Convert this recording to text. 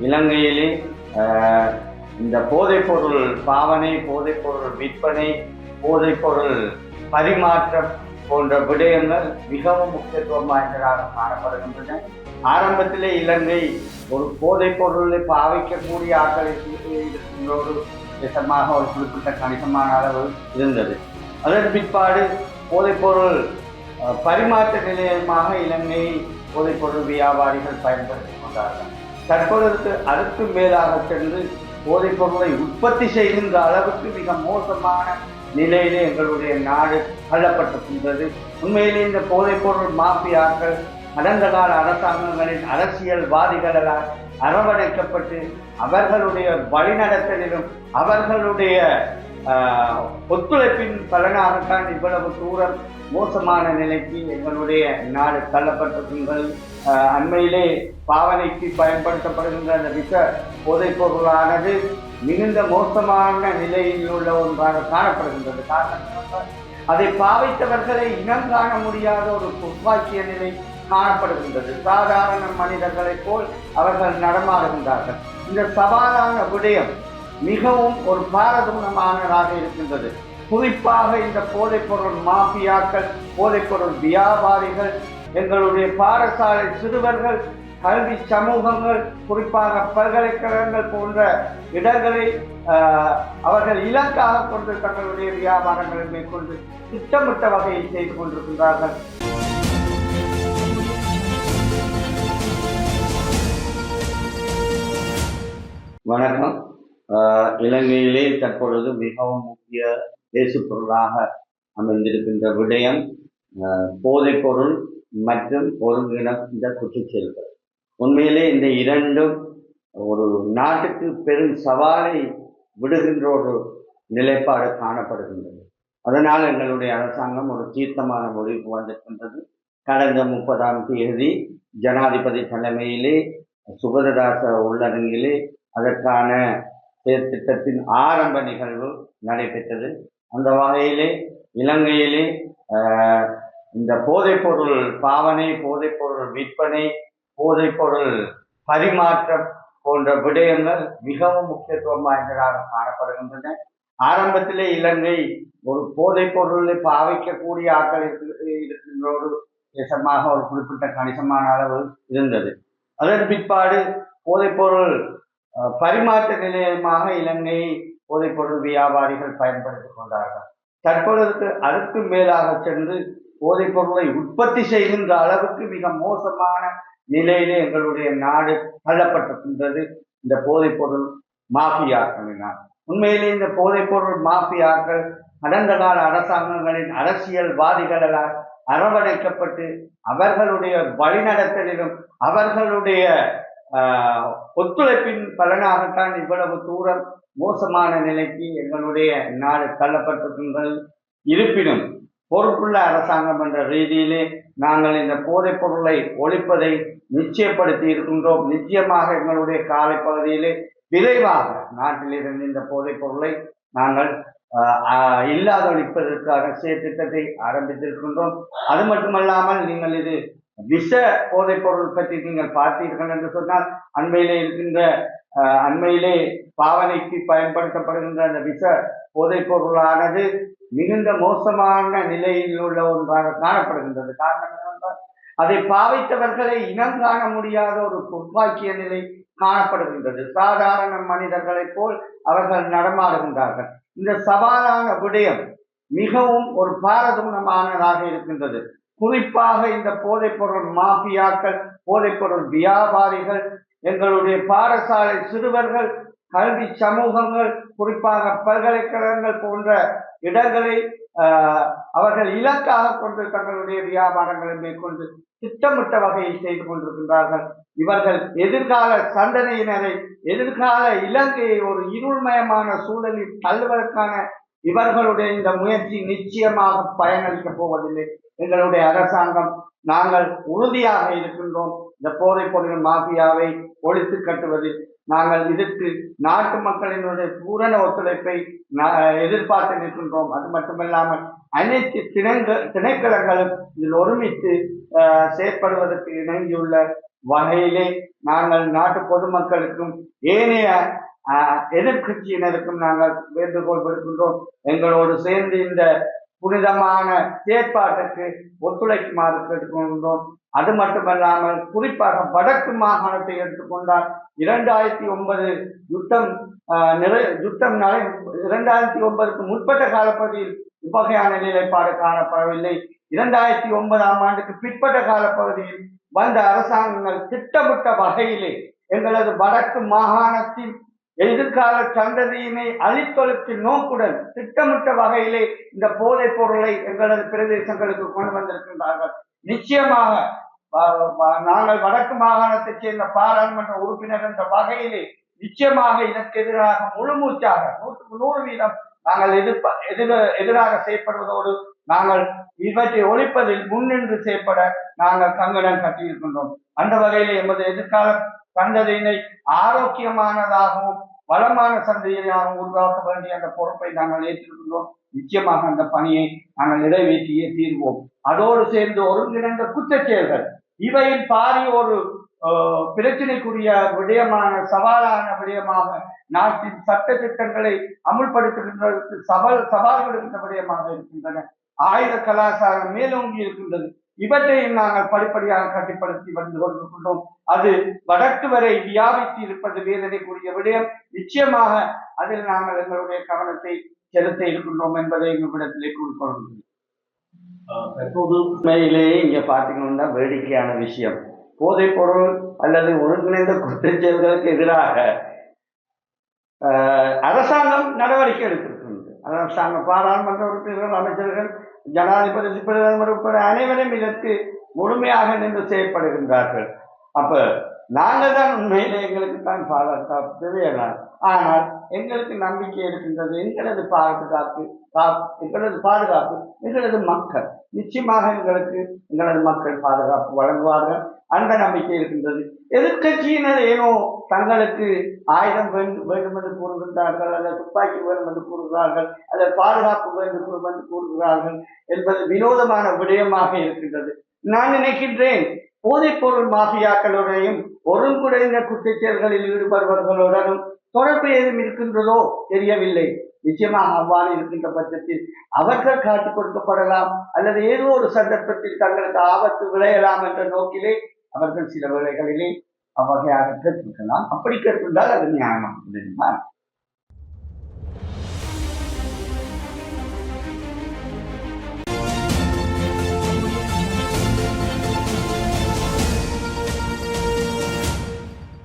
இலங்கையிலே இந்த போதைப்பொருள் பாவனை, போதைப்பொருள் விற்பனை, போதைப்பொருள் பரிமாற்றம் போன்ற விடயங்கள் மிகவும் முக்கியத்துவம் வாய்ந்ததாக காணப்படுகின்றன. ஆரம்பத்திலே இலங்கை ஒரு போதைப் பொருளை பாவிக்கக்கூடிய ஆட்களை இருக்கின்றோடு தேசமாக ஒரு குறிப்பிட்ட கணிசமான அளவு இருந்தது. அதன் பிற்பாடு போதைப்பொருள் பரிமாற்ற நிலையமாக இலங்கையை போதைப்பொருள் வியாபாரிகள் பயன்படுத்திக் கொண்டார்கள். தற்பொழுது அதற்கு மேலாக சென்று போதைப் பொருளை உற்பத்தி செய்கின்ற அளவுக்கு மிக மோசமான நிலையிலே எங்களுடைய நாடு தள்ளப்பட்டிருக்கின்றது. உண்மையிலே இந்த போதைப் பொருள் மாஃபியாக்கள் கடந்த கால அரசாங்கங்களின் அரசியல்வாதிகளால் அரவணைக்கப்பட்டு அவர்களுடைய வழிநடத்தலிலும் அவர்களுடைய ஒத்துழைப்பின் பலனாகத்தான் இவ்வளவு தூரம் மோசமான நிலைக்கு எங்களுடைய நாடு தள்ளப்பட்டிருக்கின்றது. அண்மையிலே பாவனைக்கு பயன்படுத்தப்படுகின்ற அந்த விஷ போதைப் பொருளானது மிகுந்த மோசமான நிலையில் உள்ள ஒன்றாக காணப்படுகின்றது. காரணம், அதை பாவித்தவர்களை இனம் காண முடியாத ஒரு துப்பாக்கிய நிலை காணப்படுகின்றது. சாதாரண மனிதர்களைப் போல் அவர்கள் நடமாடுகின்றார்கள். இந்த சவாலான விடயம் மிகவும் ஒரு பாரதூரமானதாக இருக்கின்றது. குறிப்பாக இந்த போதைப்பொருள் மாஃபியாக்கள், போதைப்பொருள் வியாபாரிகள் எங்களுடைய பாடசாலை சிறுவர்கள், கல்வி சமூகங்கள், குறிப்பாக பல்கலைக்கழகங்கள் போன்ற இடங்களை அவர்கள் இலக்காக கொண்டு தங்களுடைய வியாபாரங்களை மேற்கொண்டு திட்டமிட்ட வகையில் செய்து கொண்டிருக்கின்றார்கள். வணக்கம். இலங்கையிலே தற்பொழுது மிகவும் முக்கிய பேசு பொருளாக அமைந்திருக்கின்ற விடயம் போதைப் பொருள் மற்றும் ஒருங்கிணைந்த குற்றச்செயல்கள். உண்மையிலே இந்த இரண்டும் ஒரு நாட்டுக்கு பெரும் சவாலை விடுகின்ற ஒரு நிலைப்பாடு காணப்படுகின்றது. அதனால் எங்களுடைய அரசாங்கம் ஒரு தீர்க்கமான முடிவுக்கு வந்திருக்கின்றது. கடந்த 30ஆம் தேதி ஜனாதிபதி தலைமையிலே சுகததாச உள்ளரங்கிலே அதற்கான செயற்திட்டத்தின் ஆரம்ப நிகழ்வு நடைபெற்றது. அந்த வகையிலே இலங்கையிலே இந்த போதைப்பொருள் பாவனை, போதைப்பொருள் விற்பனை, போதைப்பொருள் பரிமாற்றம் போன்ற விடயங்கள் மிகவும் முக்கியத்துவம் வாய்ந்ததாக காணப்படுகின்றன. ஆரம்பத்திலே இலங்கை ஒரு போதைப் பொருளை பாவிக்கக்கூடிய ஆட்கள் இருக்கின்றோடு தேசமாக ஒரு குறிப்பிட்ட கணிசமான அளவு இருந்தது. அதன் பிற்பாடு போதைப்பொருள் பரிமாற்ற நிலையமாக இலங்கையை போதைப்பொருள் வியாபாரிகள் பயன்படுத்திக் கொண்டார்கள். தற்பொழுது அதற்கு மேலாக சென்று போதைப் பொருளை உற்பத்தி செய்கின்ற அளவுக்கு மிக மோசமான நிலையிலே எங்களுடைய நாடு தள்ளப்பட்டிருக்கின்றது இந்த போதைப் பொருள் மாஃபியாக்களினால். உண்மையிலே இந்த போதைப் பொருள் மாஃபியாக்கள் கடந்த கால அரசாங்கங்களின் அரசியல்வாதிகளால் அரவணைக்கப்பட்டு அவர்களுடைய வழிநடத்தலிலும் அவர்களுடைய ஒத்துழைப்பின் பலனாகத்தான் இவ்வளவு தூரம் மோசமான நிலைக்கு எங்களுடைய நாடு தள்ளப்பட்டிருக்கின்றது. இருப்பினும் பொறுப்புள்ள அரசாங்கம் என்ற ரீதியிலே நாங்கள் இந்த போதைப் பொருளை ஒழிப்பதை நிச்சயப்படுத்தி இருக்கின்றோம். நிச்சயமாக எங்களுடைய காலைப்பகுதியிலே விரைவாக நாட்டிலிருந்து இந்த போதைப் பொருளை நாங்கள் இல்லாதொழிப்பதற்காக செயற்திட்டத்தை ஆரம்பித்திருக்கின்றோம். அது மட்டுமல்லாமல் நீங்கள் இது விஷ போதைப் பொருள் பற்றி நீங்கள் பார்த்தீர்கள் என்று சொன்னால் அண்மையிலே பாவனைக்கு பயன்படுத்தப்படுகின்ற அந்த விஷ போதைப் பொருளானது மிகுந்த மோசமான நிலையில் உள்ள ஒன்றாக காணப்படுகின்றது. காரணம் என்னவென்றால் அதை பாவித்தவர்களை இனம் காண முடியாத ஒரு துப்பாக்கிய நிலை காணப்படுகின்றது. சாதாரண மனிதர்களைப் போல் அவர்கள் நடமாடுகின்றார்கள். இந்த சவாலான விடயம் மிகவும் ஒரு பாரதூரமானதாக இருக்கின்றது. குறிப்பாக இந்த போதைப்பொருள் மாஃபியாக்கள், போதைப்பொருள் வியாபாரிகள் எங்களுடைய பாடசாலை சிறுவர்கள், கல்வி சமூகங்கள், குறிப்பாக பல்கலைக்கழகங்கள் போன்ற இடங்களை அவர்கள் இலக்காக கொண்டு தங்களுடைய வியாபாரங்களை மேற்கொண்டு திட்டமிட்ட வகையில் செய்து கொண்டிருக்கின்றார்கள். இவர்கள் எதிர்கால சந்ததியினரை, எதிர்கால இலங்கையை ஒரு இருள்மயமான சூழலில் தள்ளுவதற்கான இவர்களுடைய இந்த முயற்சி நிச்சயமாக பயனளிக்கப் போவதில்லை. எங்களுடைய அரசாங்கம் நாங்கள் உறுதியாக இருக்கின்றோம். இந்த போதைப் பொருள் மாஃபியாவை ஒழித்து கட்டுவதில் நாங்கள் இதற்கு நாட்டு மக்களினுடைய பூரண ஒத்துழைப்பை எதிர்பார்த்து நிற்கின்றோம். அது மட்டுமல்லாமல் அனைத்து திணைக்களங்களும் இதில் ஒருமித்து செயற்படுவதற்கு இணங்கியுள்ள வகையிலே நாங்கள் நாட்டு பொதுமக்களுக்கும் ஏனைய எதிர்கட்சியினருக்கும் நாங்கள் வேண்டுகோள் விடுக்கின்றோம். எங்களோடு சேர்ந்து இந்த புனிதமான செயற்பாட்டுக்கு ஒத்துழைக்குமாறு கேட்டுக்கொள்கின்றோம். அது மட்டுமல்லாமல் குறிப்பாக வடக்கு மாகாணத்தை எடுத்துக்கொண்டால் 2009 யுத்தம் 2009க்கு முற்பட்ட காலப்பகுதியில் இவ்வகையான நிலைப்பாடு காணப்படவில்லை. 2009ஆம் ஆண்டுக்கு பிற்பட்ட காலப்பகுதியில் வந்த அரசாங்கங்கள் திட்டமிட்ட வகையிலே எங்களது வடக்கு மாகாணத்தின் எதிர்கால சந்ததியினை அழித்தொழிக்கும் நோக்குடன் திட்டமிட்ட வகையிலே இந்த போதைப் பொருளை எங்களது பிரதேசங்களுக்கு கொண்டு வந்திருக்கின்றார்கள். நிச்சயமாக நாங்கள் வடக்கு மாகாணத்தைச் சேர்ந்த பாராளுமன்ற உறுப்பினர் என்ற வகையிலே நிச்சயமாக இதற்கு எதிராக முழுமூச்சாக 100% நாங்கள் எதிராக செயற்படுவதோடு நாங்கள் இவற்றை ஒழிப்பதில் முன்னின்று செயற்பட நாங்கள் கங்கணம் கட்டியிருக்கின்றோம். அந்த வகையிலே எமது எதிர்கால சந்ததியினை ஆரோக்கியமானதாகவும் வளமான சந்ததியாகவும் உருவாக்க வேண்டிய அந்த பொறுப்பை நாங்கள் ஏற்றிருக்கின்றோம். நிச்சயமாக அந்த பணியை நாங்கள் நிறைவேற்றியே தீர்வோம். அதோடு சேர்ந்து ஒருங்கிணைந்த குற்றச்செயல்கள் இவையில் பாரிய ஒரு பிரச்சனைக்குரிய விடயமான சவாலான விடயமாக நாட்டின் சட்ட திட்டங்களை அமுல்படுத்துகின்றதற்கு சவால் விடுகின்ற விடயமாக இருக்கின்றன. ஆயுத கலாச்சாரம் மேலோங்கி இருக்கின்றது. இவற்றையும் நாங்கள் படிப்படியாக கட்டுப்படுத்தி வந்து கொண்டிருக்கின்றோம். அது வடக்கு வரை வியாபித்து இருப்பது வேதனைக்குரிய விடயம். நிச்சயமாக அதில் நாங்கள் எங்களுடைய கவனத்தை செலுத்த இருக்கின்றோம் என்பதை எங்களிடத்திலே கூறிக்கொள்கின்றோம். தற்போது உண்மையிலேயே இங்க பாத்தீங்கன்னா வேடிக்கையான விஷயம், போதைப் பொருள் அல்லது ஒருங்கிணைந்த குற்றச்செயல்களுக்கு எதிராக அரசாங்கம் நடவடிக்கை எடுத்திருக்கின்றது. அரசாங்க பாராளுமன்ற உறுப்பினர்கள், அமைச்சர்கள், ஜனாதிபதி, பிரதமர் உட்பட அனைவரும் இதற்கு முழுமையாக நின்று செயற்படுகின்றார்கள். அப்ப நாங்கள் தான் உண்மையிலே எங்களுக்கு தான் பாதுகாப்பு தேவையான, ஆனால் எங்களுக்கு நம்பிக்கை இருக்கின்றது. எங்களது பாதுகாப்பு எங்களது மக்கள் நிச்சயமாக எங்களது மக்கள் பாதுகாப்பு வழங்குவார்கள். அந்த நம்பிக்கை இருக்கின்றது. எதிர்கட்சியினர் ஏனோ தங்களுக்கு ஆயுதம் வேண்டும் என்று கூறுகின்றார்கள், அல்லது துப்பாக்கி வேண்டும் என்று கூறுகிறார்கள், அல்லது பாதுகாப்பு வேண்டும் என்று கூறுகிறார்கள் என்பது வினோதமான விடயமாக இருக்கின்றது. நான் நினைக்கின்றேன், போதைப் பொருள் மாஃபியாக்களுடையும் ஒருங்குடைந்த குற்றச்செயல்களில் ஈடுபடுபவர்களுடனும் தொடர்பு ஏதும் இருக்கின்றதோ தெரியவில்லை. நிச்சயமாக அவ்வாறு இருக்கின்ற பட்சத்தில் அவர்கள் காட்டிக் கொடுக்கப்படலாம், அல்லது ஏதோ ஒரு சந்தர்ப்பத்தில் தங்களுக்கு ஆபத்து விளையலாம் என்ற நோக்கிலே அவர்கள் சில வேளைகளிலே அவ்வகையாக கேட்டிருக்கலாம். அப்படி கேட்டிருந்தால் அது நியாயமாக